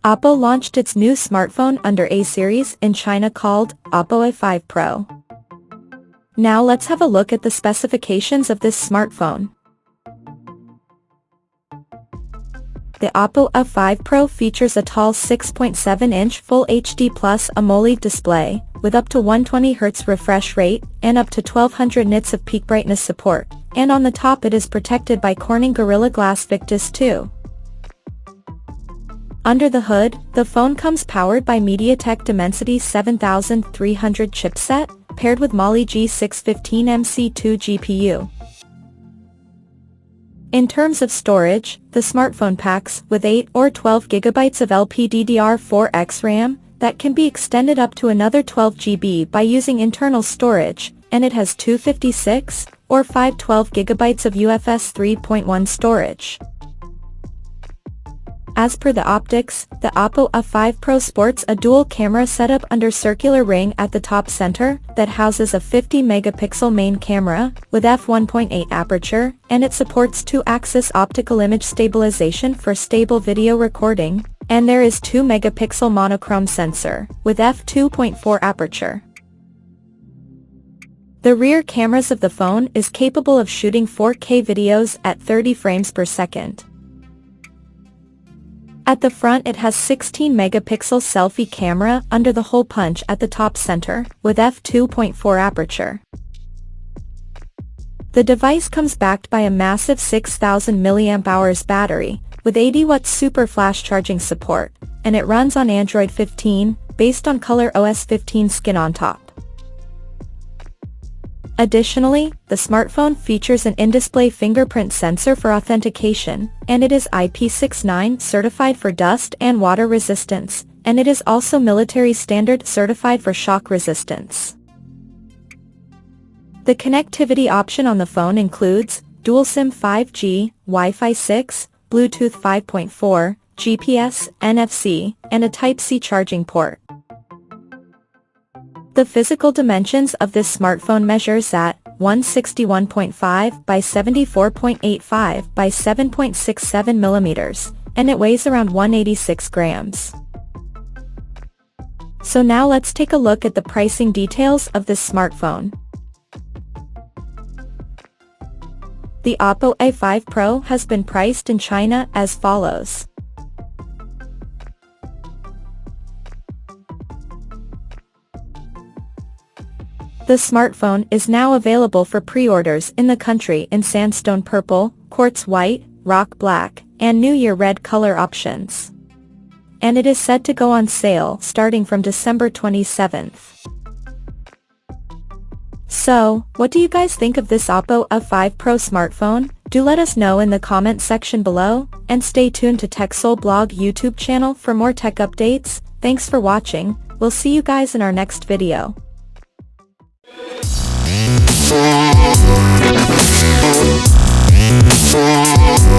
Oppo launched its new smartphone under A series in China called Oppo A5 Pro. Now let's have a look at the specifications of this smartphone. The Oppo A5 Pro features a tall 6.7-inch Full HD Plus AMOLED display, with up to 120Hz refresh rate, and up to 1200 nits of peak brightness support, and on the top it is protected by Corning Gorilla Glass Victus 2. Under the hood, the phone comes powered by MediaTek Dimensity 7300 chipset, paired with Mali G615MC2 GPU. In terms of storage, the smartphone packs with 8 or 12 GB of LPDDR4X RAM, that can be extended up to another 12 GB by using internal storage, and it has 256 or 512 GB of UFS 3.1 storage. As per the optics, the Oppo A5 Pro sports a dual-camera setup under circular ring at the top center that houses a 50-megapixel main camera with f1.8 aperture, and it supports 2-axis optical image stabilization for stable video recording, and there is 2-megapixel monochrome sensor with f2.4 aperture. The rear cameras of the phone is capable of shooting 4K videos at 30 frames per second. At the front it has 16-megapixel selfie camera under the hole punch at the top center, with f2.4 aperture. The device comes backed by a massive 6000 mAh battery, with 80-watt super flash charging support, and it runs on Android 15, based on ColorOS 15 skin on top. Additionally, the smartphone features an in-display fingerprint sensor for authentication, and it is IP69 certified for dust and water resistance, and it is also military standard certified for shock resistance. The connectivity option on the phone includes dual SIM 5G, Wi-Fi 6, Bluetooth 5.4, GPS, NFC, and a Type-C charging port. The physical dimensions of this smartphone measures at 161.5 by 74.85 by 7.67 millimeters, and it weighs around 186 grams. So now let's take a look at the pricing details of this smartphone. The Oppo A5 Pro has been priced in China as follows. The smartphone is now available for pre-orders in the country in Sandstone Purple, Quartz White, Rock Black, and New Year Red color options. And it is set to go on sale starting from December 27th. So, what do you guys think of this Oppo A5 Pro smartphone? Do let us know in the comment section below, and stay tuned to TechSole Blog YouTube channel for more tech updates. Thanks for watching, we'll see you guys in our next video. Yeah.